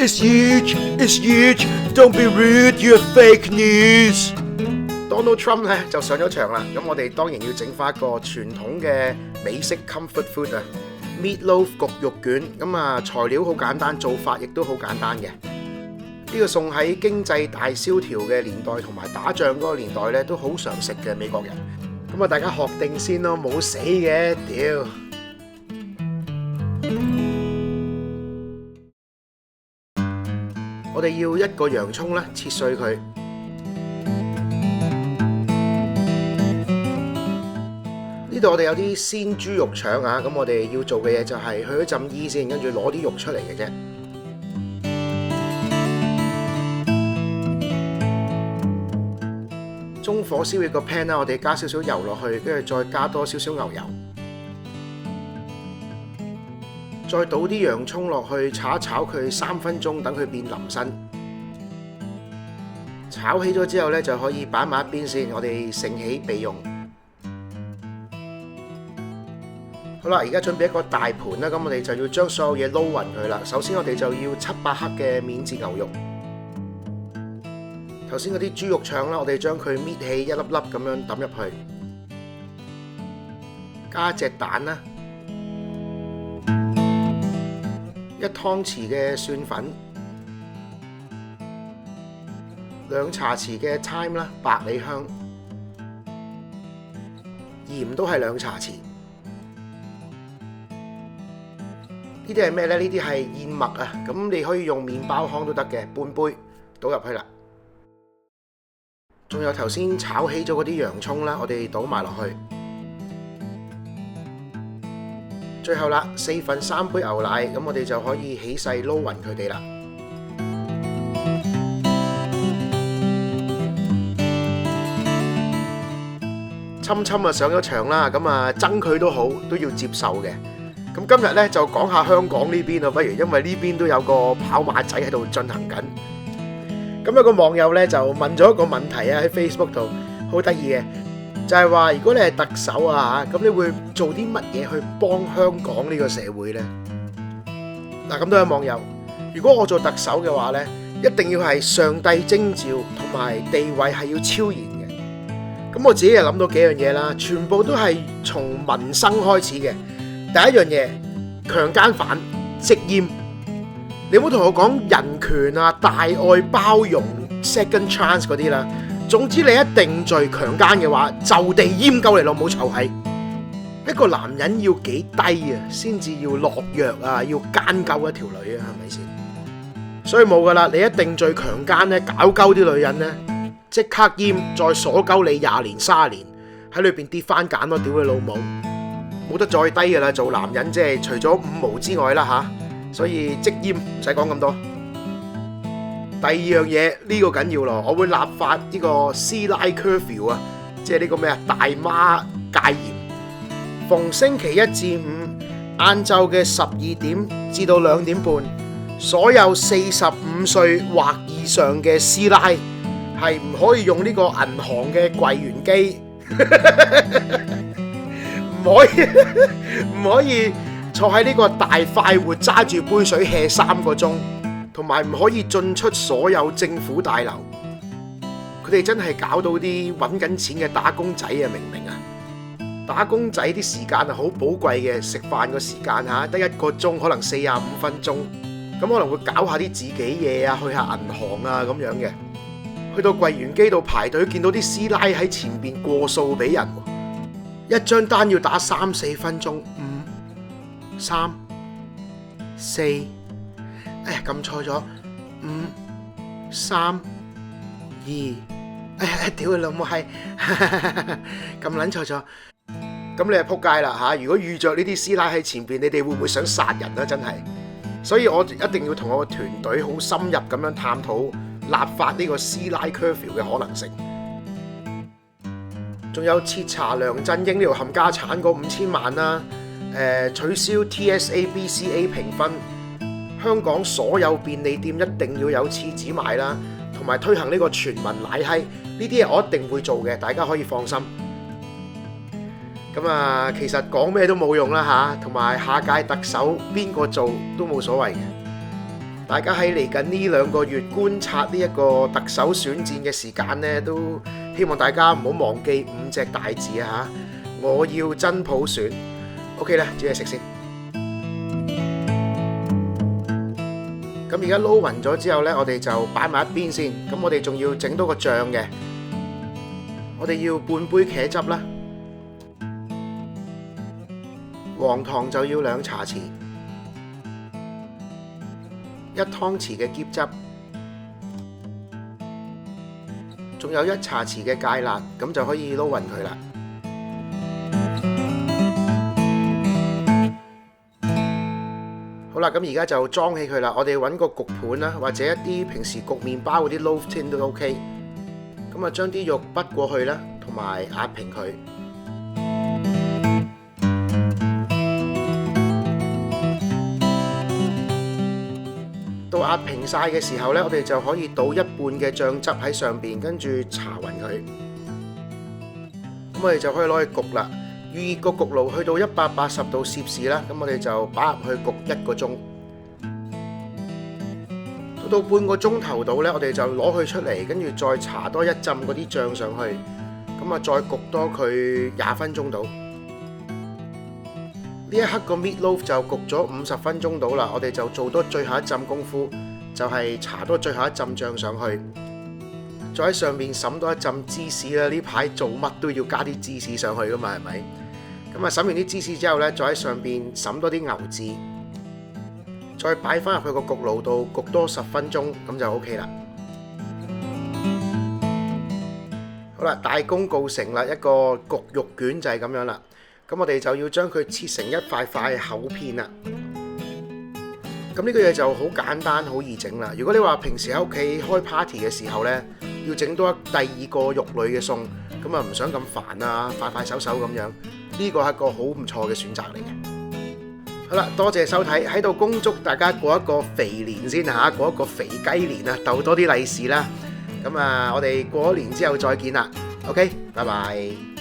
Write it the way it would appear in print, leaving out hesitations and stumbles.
It's huge, it's huge. Don't be rude, you're fake news. Donald Trump 咧就上咗場啦，咁我哋當然要整翻一個傳統嘅美式 comfort food 啊 ，meatloaf 焗肉卷。咁啊材料好簡單，做法亦都好簡單嘅。呢個餸喺經濟大蕭條嘅年代同埋打仗嗰個年代咧都好常食嘅美國人。咁啊大家學定先咯，冇死嘅，屌！我哋要一個洋葱咧，切碎佢。呢度我哋有啲鮮豬肉腸啊，咁我哋要做嘅嘢就係去咗浸衣先，跟住攞啲肉出嚟嘅啫。中火燒熱個 pan 啦，我哋加少少油落去，跟住再加多少少牛油，再倒啲洋葱落去，炒一炒佢3分鐘，等佢變腍身。炒起咗之後咧，就可以擺埋一邊先，我哋盛起備用。好啦，而家準備一個大盤啦，咁我哋就要將所有嘢撈勻佢啦。首先我哋就要700克嘅免治牛肉。頭先嗰啲豬肉腸啦，我哋將佢搣起一粒粒咁樣抌入去，加一隻蛋啦，1湯匙嘅蒜粉，2茶匙嘅 thyme 啦，百里香，鹽都係2茶匙。呢啲係咩呢？呢啲係燕麥啊，咁你可以用麵包糠都得嘅，半杯倒入去啦。仲有頭先炒起咗嗰啲洋葱啦，我哋倒埋落去。最後啦，3/4杯牛奶，咁我哋就可以起勢撈勻佢哋啦。侵侵啊上咗場啦，咁啊憎佢都好，都要接受嘅。咁今日咧就講下香港呢邊啊，不如因為呢邊都有個跑馬仔喺度進行緊。咁有個網友咧就問咗一個問題啊，喺 Facebook 度好得意嘅，就係話如果你係特首啊嚇，咁你會做啲乜嘢去幫香港呢個社會呢？嗱，咁多位網友，如果我做特首嘅話呢，一定要係上帝徵召同埋地位係要超然嘅。咁我自己就諗到幾樣嘢啦，全部都係從民生開始嘅。第一樣嘢，強姦犯食煙。你唔好同我講人權啊、大愛包容、second chance 嗰啲啦。總之你一定罪強姦嘅話，就地閹鳩你老母臭閪！一個男人要幾低啊，先至要落藥啊，要奸鳩一條女啊，係咪先？所以冇噶啦，你一定罪強姦咧，搞鳩啲女人咧，即刻閹，再鎖鳩你20年30年，喺裏邊跌番鹼咯，屌你老母！冇得再低噶啦，做男人即係除咗5毛之外啦嚇。所以即閹，唔使講咁多。第二樣嘢呢個緊要咯，我會立法呢個師奶 curfew 啊，即係呢個咩啊大媽戒嚴。逢星期1至5晏晝嘅12點至到2點半，所有45歲或以上嘅師奶係唔可以用呢個銀行嘅櫃員機，唔可以坐喺呢個大快活揸住杯水 hea 3個鐘，同埋唔可以進出所有政府大樓。佢哋真係搞到啲揾緊錢嘅打工仔啊，明唔明啊？打工仔啲時間係好寶貴嘅，食飯個時間嚇得1個鐘，可能45分鐘，咁可能會搞下啲自己嘢啊，去下銀行啊咁樣嘅。去到櫃員機度排隊，見到啲師奶喺前邊過數俾人，一張單要打3-4分鐘。3、4，哎呀撳錯咗，5、3、2，哎呀屌你老母係咁撚錯咗，咁你係撲街啦嚇！如果遇着呢啲師奶喺前邊，你哋會唔會想殺人啊？真係，所以我一定要同我個團隊好深入咁樣探討立法呢個師奶 curfew 嘅可能性。仲有徹查梁振英呢條冚家產嗰5000萬啦。取消 TSA、BCA 評分，香港所有便利店一定要有廁紙賣啦，同埋推行呢個全民奶閪，呢啲嘢我一定會做嘅，大家可以放心。咁啊，其實講咩都冇用啦嚇，同埋下屆特首邊個做都冇所謂嘅。大家喺嚟緊呢2個月觀察呢一個特首選戰嘅時間呢，都希望大家唔好忘記5隻大字啊！我要真普選。OK 啦，煮嘢食先。咁而家撈勻咗之後呢，我哋就擺埋一邊先。咁我哋仲要整多個醬嘅，我哋要半杯茄汁啦，黃糖就要2茶匙。1湯匙嘅椰汁，仲有1茶匙嘅芥辣，咁就可以撈勻佢啦。好啦，咁而家就裝起佢啦。我哋揾個焗盤啦，或者一啲平時焗麵包嗰啲 loaf tin 都 OK。咁啊，將啲肉滗過去啦，同埋壓平佢。到壓平晒嘅時候呢，我哋就可以倒1半嘅醬汁喺上邊，跟住搽勻佢。咁我哋就可以攞去焗啦。預熱個焗爐去到180度攝氏啦，咁我哋就擺入去焗1個鐘。到半個鐘頭度呢，我哋就攞佢出嚟，跟住再搽多1浸嗰啲醬上去，咁啊再焗多佢20分鐘到。呢一刻個 meatloaf 就焗咗50分鐘到啦，我哋就做多最後1浸功夫，就係搽多最後1浸醬上去，再喺上面灑多1浸芝士啦。呢排做乜都要加啲芝士上去噶嘛，係咪？咁啊，灑完啲芝士之後呢，再喺上邊灑多啲牛至，再擺翻入去個焗爐度焗多10分鐘，咁就 OK 啦。好啦，大功告成啦，一個焗肉卷就係咁樣啦。咁我哋就要將佢切成一塊塊厚片啦。咁呢個嘢就好簡單，好易整啦。如果你話平時喺屋企開 party 嘅時候呢，要整多第2個肉類嘅餸，咁啊唔想咁煩啊，快快手手咁樣，呢個係一個好唔錯嘅選擇嚟嘅。好啦，多謝收睇，喺度恭祝大家過一個肥年先嚇，過一個肥雞年啊，鬥多啲利是啦。咁啊，我哋過咗年之後再見啦。OK，拜拜。